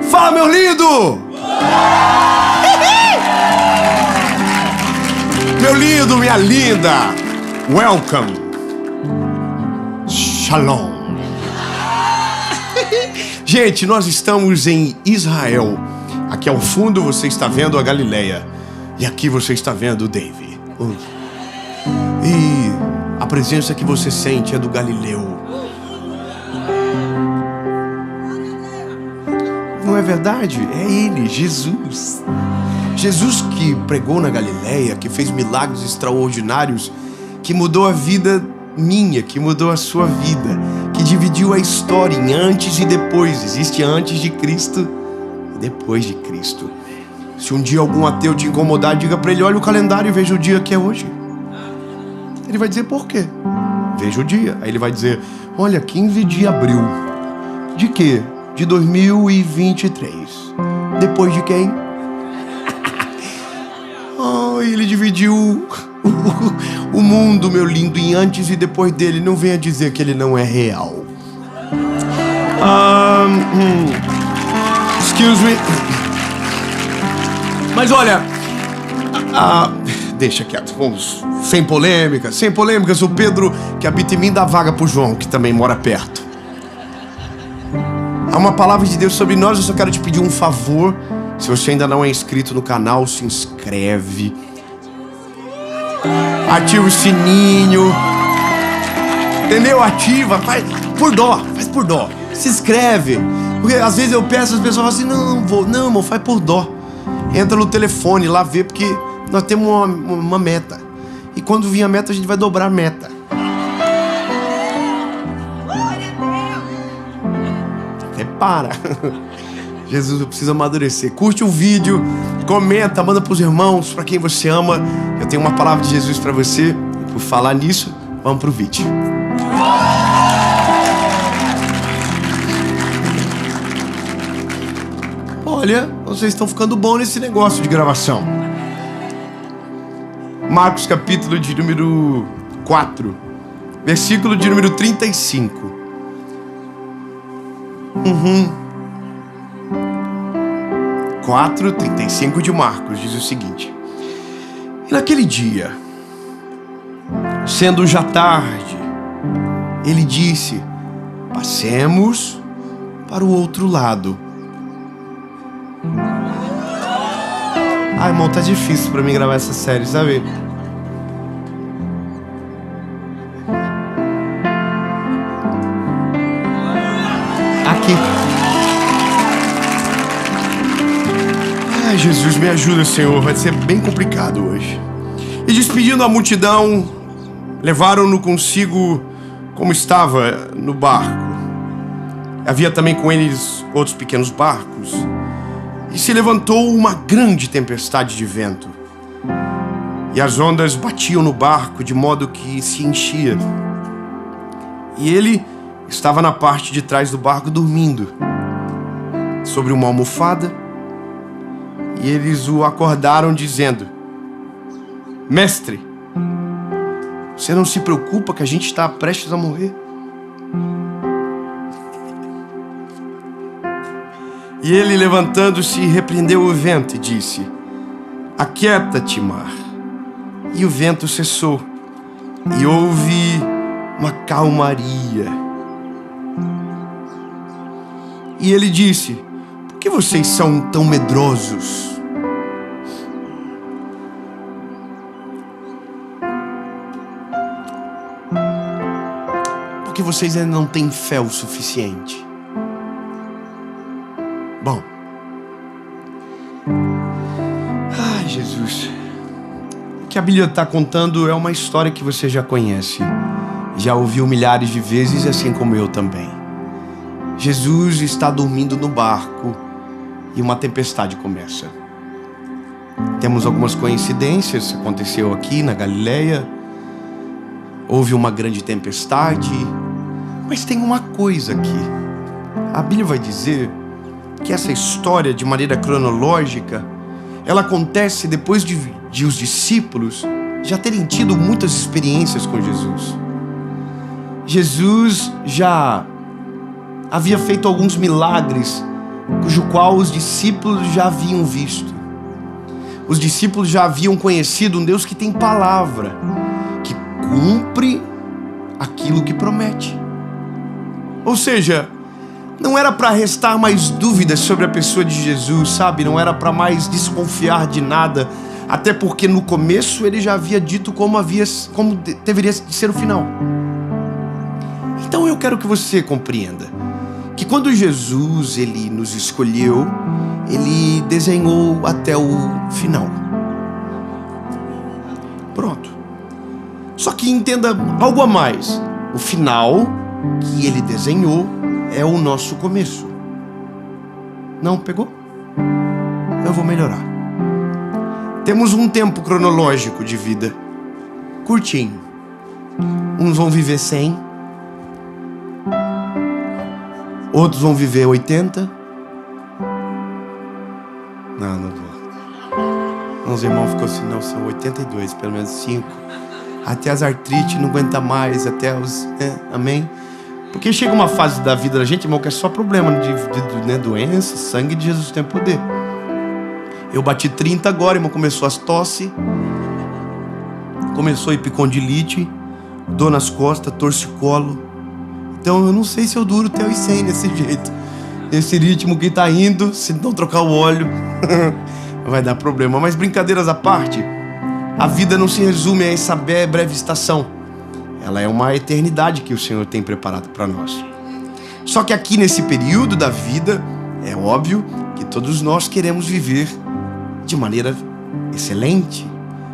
Fala, meu lindo! Meu lindo, minha linda! Welcome! Shalom! Gente, nós estamos em Israel. Aqui ao fundo você está vendo a Galileia. E aqui você está vendo o Dave. E a presença que você sente é do Galileu. Não é verdade? É ele, Jesus. Jesus que pregou na Galileia, que fez milagres extraordinários, que mudou a vida minha, que mudou a sua vida, que dividiu a história em antes e depois. Existe antes de Cristo e depois de Cristo. Se um dia algum ateu te incomodar, diga para ele: olha o calendário e veja o dia que é hoje. Ele vai dizer: por quê? Veja o dia. Aí ele vai dizer: olha, 15 de abril. De quê? De 2023. Depois de quem? Oh, ele dividiu o mundo, meu lindo, em antes e depois dele. Não venha dizer que ele não é real. Excuse me. Mas olha, deixa quieto, vamos, sem polêmicas. O Pedro que habita em mim dá vaga pro João, que também mora perto. Há uma palavra de Deus sobre nós. Eu só quero te pedir um favor. Se você ainda não é inscrito no canal, se inscreve, ativa o sininho, entendeu? Ativa, faz por dó, se inscreve. Porque às vezes eu peço, as pessoas falam assim: não vou, não, irmão, faz por dó. Entra no telefone lá, vê, porque nós temos uma meta. E quando vir a meta, a gente vai dobrar a meta. Repara. Jesus, eu preciso amadurecer. Curte o vídeo, comenta, manda pros irmãos, pra quem você ama. Eu tenho uma palavra de Jesus pra você. E por falar nisso, vamos pro vídeo. Olha, vocês estão ficando bom nesse negócio de gravação. Marcos capítulo de número 4, versículo de número 35. 4:35 de Marcos diz o seguinte: e naquele dia, sendo já tarde, ele disse: passemos para o outro lado. Ai, irmão, tá difícil pra mim gravar essa série, sabe? Aqui. Ai, Jesus, me ajuda, Senhor. Vai ser bem complicado hoje. E despedindo a multidão, levaram-no consigo como estava no barco. Havia também com eles outros pequenos barcos. E se levantou uma grande tempestade de vento. E as ondas batiam no barco de modo que se enchia. E ele estava na parte de trás do barco dormindo, sobre uma almofada. E eles o acordaram dizendo: mestre, você não se preocupa que a gente está prestes a morrer? E ele, levantando-se, repreendeu o vento e disse: aquieta-te, mar. E o vento cessou, e houve uma calmaria. E ele disse: por que vocês são tão medrosos? Porque vocês ainda não têm fé o suficiente. Bom, ai, Jesus, o que a Bíblia está contando é uma história que você já conhece, já ouviu milhares de vezes, assim como eu também. Jesus está dormindo no barco e uma tempestade começa. Temos algumas coincidências, aconteceu aqui na Galileia, houve uma grande tempestade, mas tem uma coisa aqui. A Bíblia vai dizer que essa história, de maneira cronológica, ela acontece depois de os discípulos já terem tido muitas experiências com Jesus. Jesus já havia feito alguns milagres cujo qual os discípulos já haviam visto. Os discípulos já haviam conhecido um Deus que tem palavra, que cumpre aquilo que promete. Ou seja, não era para restar mais dúvidas sobre a pessoa de Jesus, sabe? Não era para mais desconfiar de nada, até porque no começo ele já havia dito como deveria ser o final. Então eu quero que você compreenda que quando Jesus ele nos escolheu, ele desenhou até o final. Pronto. Só que entenda algo a mais. O final que ele desenhou é o nosso começo. Não pegou? Eu vou melhorar. Temos um tempo cronológico de vida curtinho. Uns vão viver 100, outros vão viver 80. Não vou. Uns irmãos ficou assim, não, são 82, pelo menos 5. Até as artrites não aguenta mais, até os... amém? Porque chega uma fase da vida da gente, irmão, que é só problema de doença, sangue de Jesus tem poder. Eu bati 30 agora, irmão, começou as tosse, começou a epicondilite, dor nas costas, torcicolo. Então eu não sei se eu duro até os 100 desse jeito. Esse ritmo que tá indo, se não trocar o óleo, vai dar problema. Mas brincadeiras à parte, a vida não se resume a essa breve estação. Ela é uma eternidade que o Senhor tem preparado para nós. Só que aqui nesse período da vida, é óbvio que todos nós queremos viver de maneira excelente.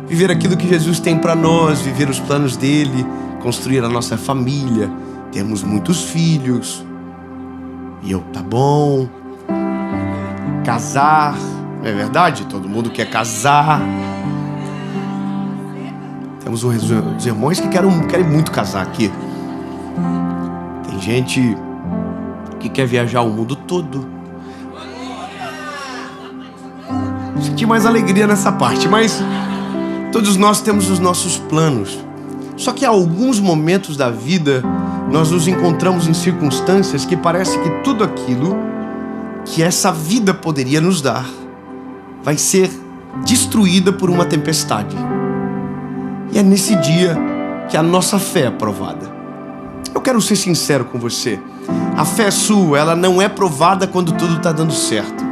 Viver aquilo que Jesus tem para nós, viver os planos dele, construir a nossa família, termos muitos filhos. E tá bom. Casar, não é verdade? Todo mundo quer casar. Temos os irmãos que querem muito casar aqui. Tem gente que quer viajar o mundo todo. Senti mais alegria nessa parte, mas todos nós temos os nossos planos. Só que há alguns momentos da vida nós nos encontramos em circunstâncias que parece que tudo aquilo que essa vida poderia nos dar vai ser destruída por uma tempestade. E é nesse dia que a nossa fé é provada. Eu quero ser sincero com você. A fé sua, ela não é provada quando tudo está dando certo.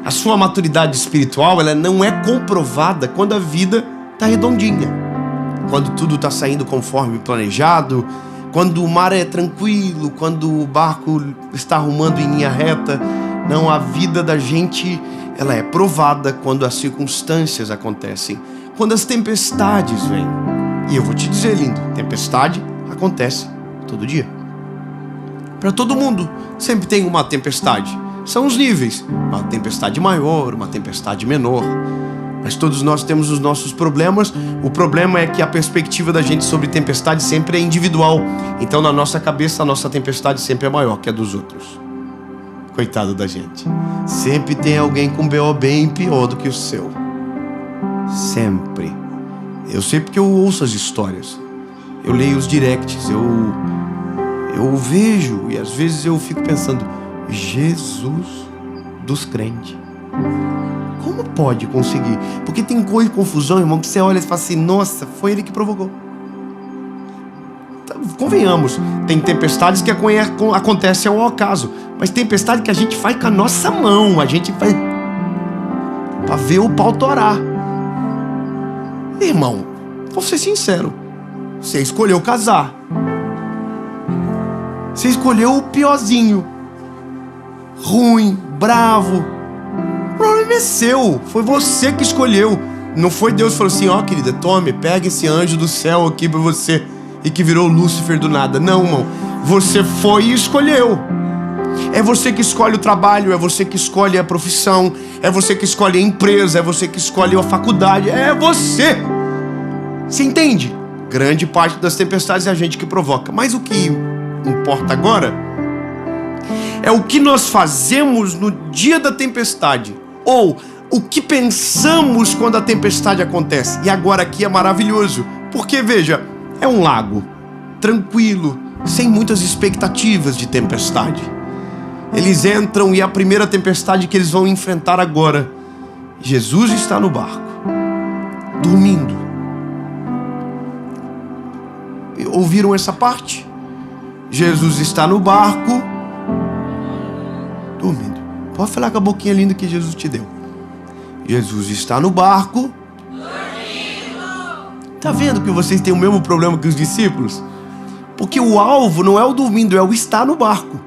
A sua maturidade espiritual, ela não é comprovada quando a vida está redondinha. Quando tudo está saindo conforme planejado, quando o mar é tranquilo, quando o barco está arrumando em linha reta. Não, a vida da gente, ela é provada quando as circunstâncias acontecem. Quando as tempestades vêm. E eu vou te dizer, lindo, tempestade acontece todo dia. Para todo mundo, sempre tem uma tempestade. São os níveis. Uma tempestade maior, uma tempestade menor. Mas todos nós temos os nossos problemas. O problema é que a perspectiva da gente sobre tempestade sempre é individual. Então, na nossa cabeça, a nossa tempestade sempre é maior que a dos outros. Coitado da gente. Sempre tem alguém com BO bem pior do que o seu. Sempre. Eu sei porque eu ouço as histórias. Eu leio os directs. Eu vejo. E às vezes eu fico pensando, Jesus dos crentes. Como pode conseguir? Porque tem coisa de confusão, irmão, que você olha e fala assim, nossa, foi ele que provocou. Convenhamos, tem tempestades que acontecem ao acaso, mas tempestade que a gente faz com a nossa mão, a gente faz pra ver o pau torar. Irmão, vou ser sincero, você escolheu casar, você escolheu o piorzinho, ruim, bravo. O problema é seu, foi você que escolheu. Não foi Deus que falou assim, ó, querida, tome, pega esse anjo do céu aqui pra você, e que virou Lúcifer do nada. Não, irmão, você foi e escolheu. É você que escolhe o trabalho, é você que escolhe a profissão, é você que escolhe a empresa, é você que escolhe a faculdade, é você. Você entende? Grande parte das tempestades é a gente que provoca. Mas o que importa agora é o que nós fazemos no dia da tempestade, ou o que pensamos quando a tempestade acontece. E agora aqui é maravilhoso, porque veja, é um lago tranquilo, sem muitas expectativas de tempestade. Eles entram e a primeira tempestade que eles vão enfrentar agora, Jesus está no barco, dormindo. Ouviram essa parte? Jesus está no barco, dormindo. Pode falar com a boquinha linda que Jesus te deu. Jesus está no barco, dormindo. Tá vendo que vocês têm o mesmo problema que os discípulos? Porque o alvo não é o dormindo, é o estar no barco.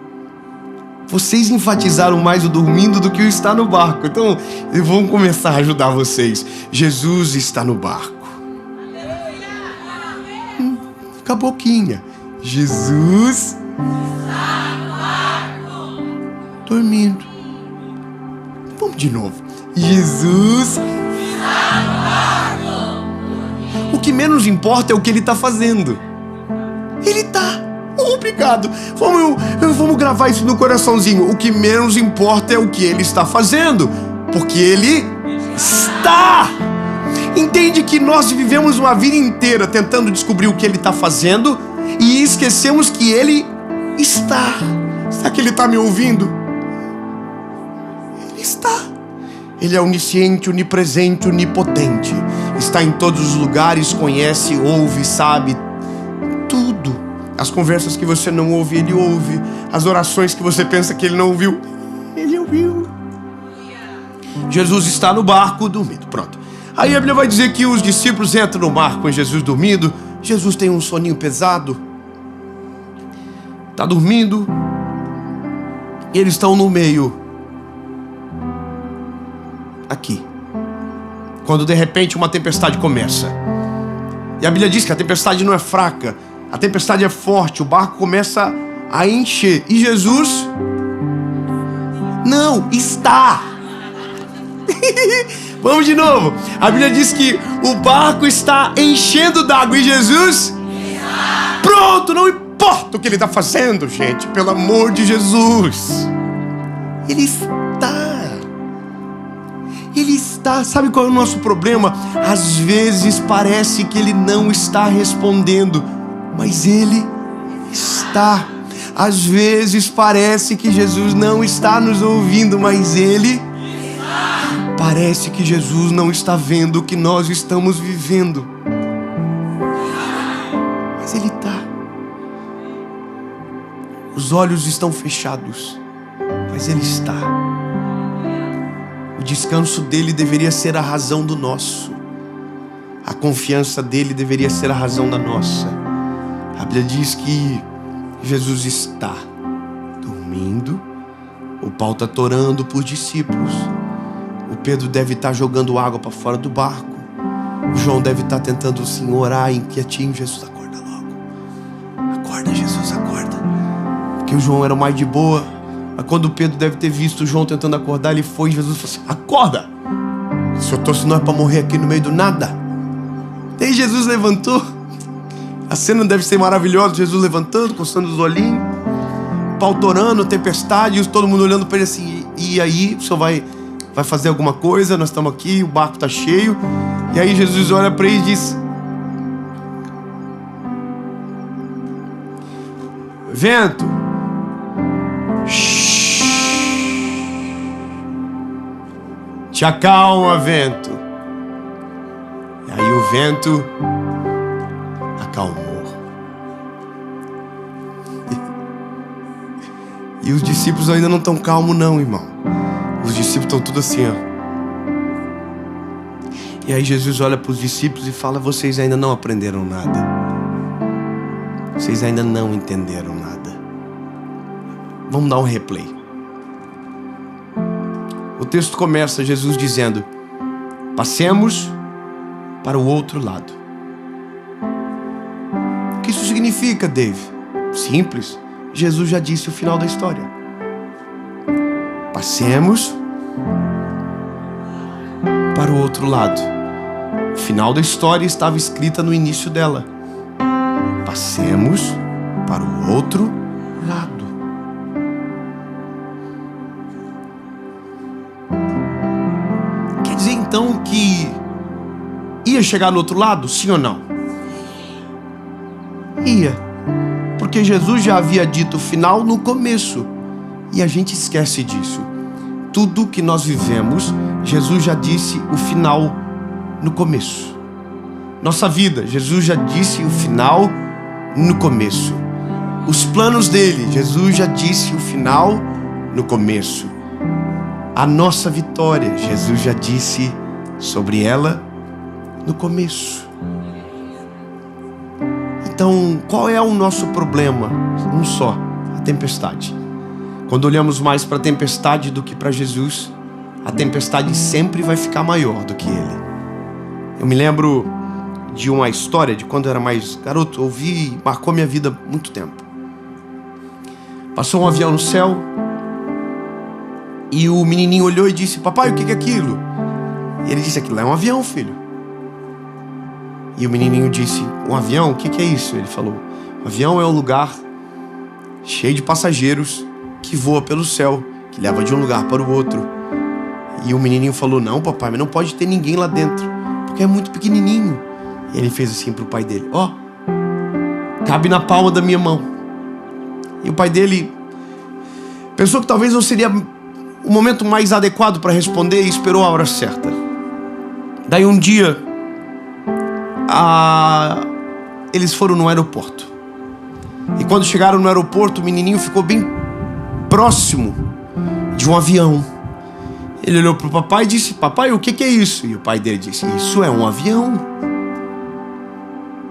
Vocês enfatizaram mais o dormindo do que o estar no barco. Então, vamos começar a ajudar vocês. Jesus está no barco. Fica a boquinha. Jesus está no barco, dormindo. Vamos de novo. Jesus está no barco. O que menos importa é o que ele está fazendo. Ele está. Obrigado. Vamos gravar isso no coraçãozinho. O que menos importa é o que ele está fazendo, porque ele está. Entende que nós vivemos uma vida inteira tentando descobrir o que ele está fazendo e esquecemos que ele está. Será que ele está me ouvindo? Ele está. Ele é onisciente, onipresente, onipotente. Está em todos os lugares, conhece, ouve, sabe tudo. As conversas que você não ouve, ele ouve. As orações que você pensa que ele não ouviu, ele ouviu. Jesus está no barco dormindo. Pronto. Aí a Bíblia vai dizer que os discípulos entram no barco com Jesus dormindo. Jesus tem um soninho pesado. Está dormindo. E eles estão no meio. Aqui. Quando de repente uma tempestade começa. E a Bíblia diz que a tempestade não é fraca. A tempestade é forte. O barco começa a encher. E Jesus não está. Vamos de novo. A Bíblia diz que o barco está enchendo d'água e Jesus está. Pronto, não importa o que ele está fazendo, gente. Pelo amor de Jesus. Ele está. Ele está. Sabe qual é o nosso problema? Às vezes parece que ele não está respondendo, mas ele está. Às vezes parece que Jesus não está nos ouvindo, mas ele está. Parece que Jesus não está vendo o que nós estamos vivendo, mas ele está. Os olhos estão fechados, mas ele está. O descanso dele deveria ser a razão do nosso. A confiança dele deveria ser a razão da nossa. A Bíblia diz que Jesus está dormindo. O pau está torando para os discípulos. O Pedro deve estar jogando água para fora do barco. O João deve estar tentando assim, orar quietinho. Jesus, acorda logo. Acorda, Jesus, acorda. Porque o João era mais de boa. Mas quando o Pedro deve ter visto o João tentando acordar, ele foi e Jesus falou assim: acorda! Se eu trouxe nós para morrer aqui no meio do nada. Daí Jesus levantou. A cena deve ser maravilhosa. Jesus levantando, coçando os olhinhos, pau torando, tempestade, e todo mundo olhando para ele assim: e aí, o senhor vai fazer alguma coisa? Nós estamos aqui, o barco está cheio. E aí Jesus olha para ele e diz: vento, te acalma, vento. E aí o vento acalmou. E os discípulos ainda não estão calmos não, irmão. Os discípulos estão tudo assim, ó. E aí Jesus olha para os discípulos e fala: vocês ainda não aprenderam nada. Vocês ainda não entenderam nada. Vamos dar um replay. O texto começa Jesus dizendo: passemos para o outro lado. O que isso significa, Dave? Simples. Jesus já disse o final da história. Passemos para o outro lado. O final da história estava escrita no início dela. Passemos para o outro lado. Quer dizer então que ia chegar no outro lado? Sim ou não? Ia. Porque Jesus já havia dito o final no começo. E a gente esquece disso. Tudo que nós vivemos, Jesus já disse o final no começo. Nossa vida, Jesus já disse o final no começo. Os planos dele, Jesus já disse o final no começo. A nossa vitória, Jesus já disse sobre ela no começo. Então, qual é o nosso problema? Um só, a tempestade. Quando olhamos mais para a tempestade do que para Jesus, a tempestade sempre vai ficar maior do que ele. Eu me lembro de uma história de quando eu era mais garoto, ouvi e marcou minha vida muito tempo. Passou um avião no céu e o menininho olhou e disse: papai, o que é aquilo? E ele disse: aquilo é um avião, filho. E o menininho disse: um avião? O que é isso? Ele falou: um avião é um lugar cheio de passageiros que voa pelo céu, que leva de um lugar para o outro. E o menininho falou: não, papai, mas não pode ter ninguém lá dentro, porque é muito pequenininho. E ele fez assim para o pai dele: ó, cabe na palma da minha mão. E o pai dele pensou que talvez não seria o momento mais adequado para responder e esperou a hora certa. Daí um dia, eles foram no aeroporto. E quando chegaram no aeroporto, o menininho ficou bem próximo de um avião. Ele olhou para o papai e disse: papai, o que é isso? E o pai dele disse: isso é um avião.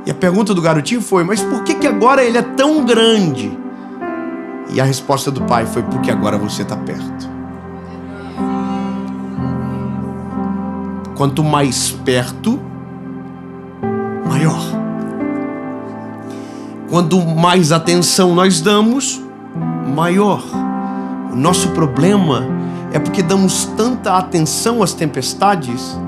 E a pergunta do garotinho foi: mas por que agora ele é tão grande? E a resposta do pai foi: porque agora você está perto. Quanto mais perto, maior. Quanto mais atenção nós damos, maior. O nosso problema é porque damos tanta atenção às tempestades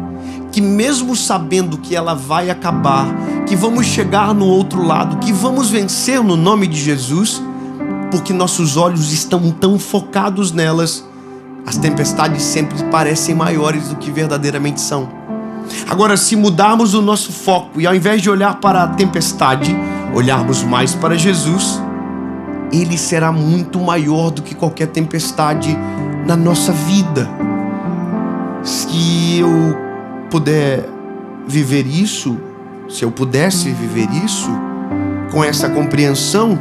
que, mesmo sabendo que ela vai acabar, que vamos chegar no outro lado, que vamos vencer no nome de Jesus, porque nossos olhos estão tão focados nelas, as tempestades sempre parecem maiores do que verdadeiramente são. Agora, se mudarmos o nosso foco e ao invés de olhar para a tempestade, olharmos mais para Jesus, Ele será muito maior do que qualquer tempestade na nossa vida. Se eu puder viver isso, se eu pudesse viver isso, com essa compreensão,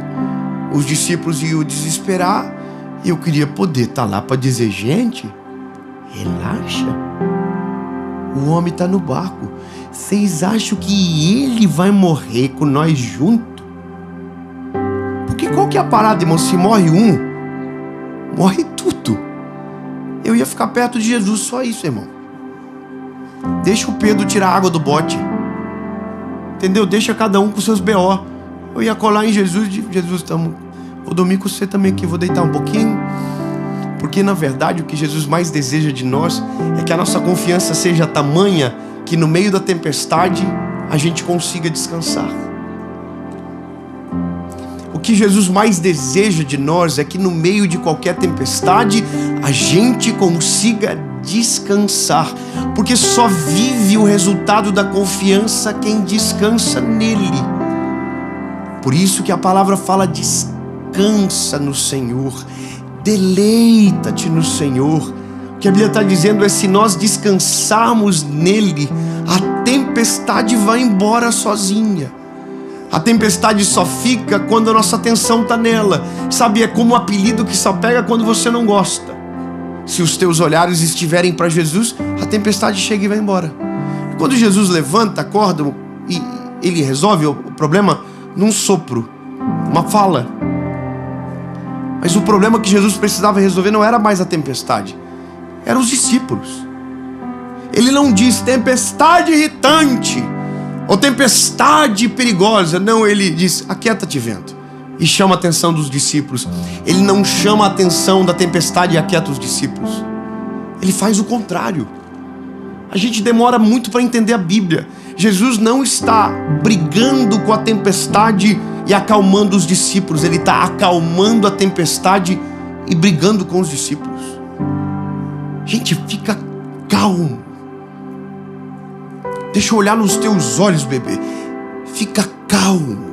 os discípulos iam desesperar e eu queria poder estar lá para dizer: gente, relaxa, o homem está no barco, vocês acham que ele vai morrer com nós junto? Porque qual que é a parada, irmão? Se morre um, morre tudo. Eu ia ficar perto de Jesus, só isso, irmão. Deixa o Pedro tirar a água do bote, entendeu? Deixa cada um com seus B.O. Eu ia colar em Jesus e dizer: Jesus, vou dormir com você também aqui, vou deitar um pouquinho. Porque na verdade o que Jesus mais deseja de nós é que a nossa confiança seja tamanha que no meio da tempestade a gente consiga descansar. O que Jesus mais deseja de nós é que no meio de qualquer tempestade a gente consiga descansar, porque só vive o resultado da confiança quem descansa nele. Por isso que a palavra fala: descansa no Senhor, deleita-te no Senhor. O que a Bíblia está dizendo é: se nós descansarmos nele, a tempestade vai embora sozinha. A tempestade só fica quando a nossa atenção está nela. Sabe, é como um apelido que só pega quando você não gosta. Se os teus olhares estiverem para Jesus, a tempestade chega e vai embora. Quando Jesus levanta, acorda e ele resolve o problema num sopro, uma fala. Mas o problema que Jesus precisava resolver não era mais a tempestade, eram os discípulos. Ele não diz tempestade irritante ou tempestade perigosa. Não, ele diz: aquieta-te, vento. E chama a atenção dos discípulos. Ele não chama a atenção da tempestade e aquieta os discípulos. Ele faz o contrário. A gente demora muito para entender a Bíblia. Jesus não está brigando com a tempestade e acalmando os discípulos. Ele está acalmando a tempestade e brigando com os discípulos. Gente, fica calmo. Deixa eu olhar nos teus olhos, bebê. Fica calmo.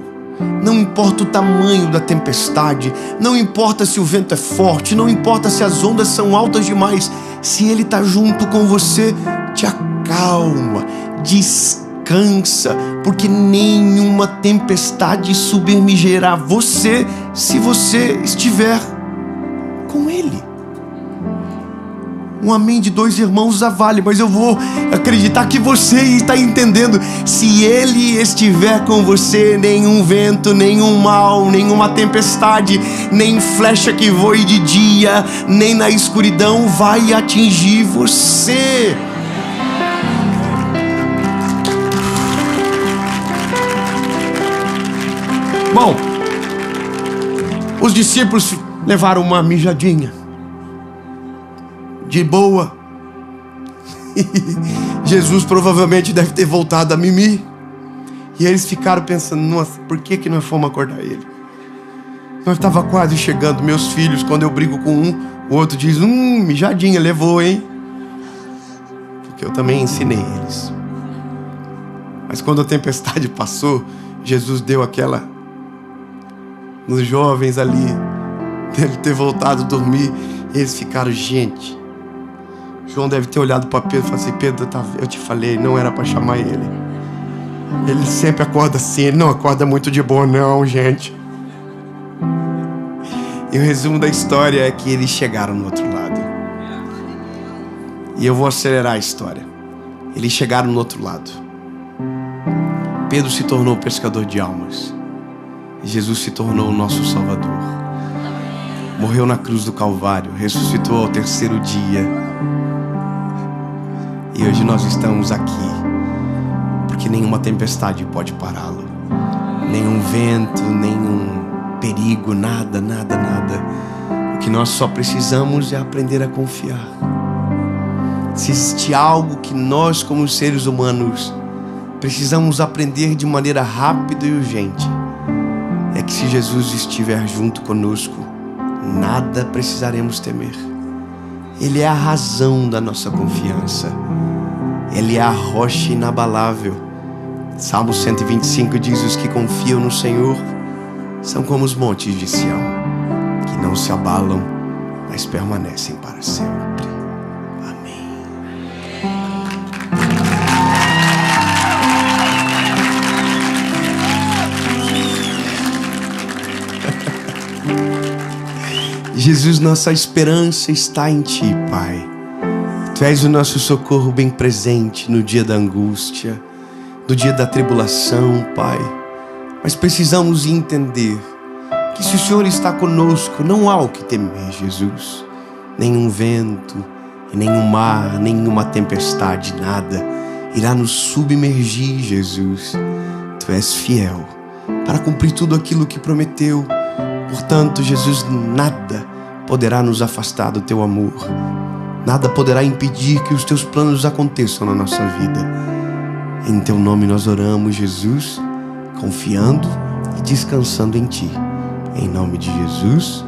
Não importa o tamanho da tempestade, não importa se o vento é forte, não importa se as ondas são altas demais, se Ele está junto com você, te acalma, descansa, porque nenhuma tempestade submergirá você se você estiver com Ele. Um amém de 2 irmãos já vale, mas eu vou acreditar que você está entendendo. Se Ele estiver com você, nenhum vento, nenhum mal, nenhuma tempestade, nem flecha que voe de dia, nem na escuridão vai atingir você. Bom, os discípulos levaram uma mijadinha de boa. Jesus provavelmente deve ter voltado a mimir. E eles ficaram pensando: nossa, por que nós fomos acordar ele? Nós estava quase chegando. Meus filhos, quando eu brigo com um, o outro diz: mijadinha, levou, hein? Porque eu também ensinei eles. Mas quando a tempestade passou, Jesus deu aquela nos jovens ali, deve ter voltado a dormir. E eles ficaram: gente, João deve ter olhado para Pedro e falado assim: Pedro, eu te falei, não era para chamar ele. Ele sempre acorda assim, ele não acorda muito de boa não, gente. E o resumo da história é que eles chegaram no outro lado. E eu vou acelerar a história. Eles chegaram no outro lado. Pedro se tornou pescador de almas. E Jesus se tornou o nosso Salvador. Morreu na cruz do Calvário, ressuscitou ao 3º dia. E hoje nós estamos aqui porque nenhuma tempestade pode pará-lo. Nenhum vento, nenhum perigo, nada. O que nós só precisamos é aprender a confiar. Se existe algo que nós, como seres humanos, precisamos aprender de maneira rápida e urgente, é que se Jesus estiver junto conosco, nada precisaremos temer. Ele é a razão da nossa confiança. Ele é a rocha inabalável. Salmo 125 diz: os que confiam no Senhor são como os montes de Sião, que não se abalam, mas permanecem para sempre. Amém. Jesus, nossa esperança está em Ti, Pai. Tu és o nosso socorro bem presente no dia da angústia, no dia da tribulação, Pai. Mas precisamos entender que se o Senhor está conosco, não há o que temer, Jesus. Nenhum vento, nenhum mar, nenhuma tempestade, nada irá nos submergir, Jesus. Tu és fiel para cumprir tudo aquilo que prometeu. Portanto, Jesus, nada poderá nos afastar do Teu amor. Nada poderá impedir que os Teus planos aconteçam na nossa vida. Em Teu nome nós oramos, Jesus, confiando e descansando em Ti. Em nome de Jesus.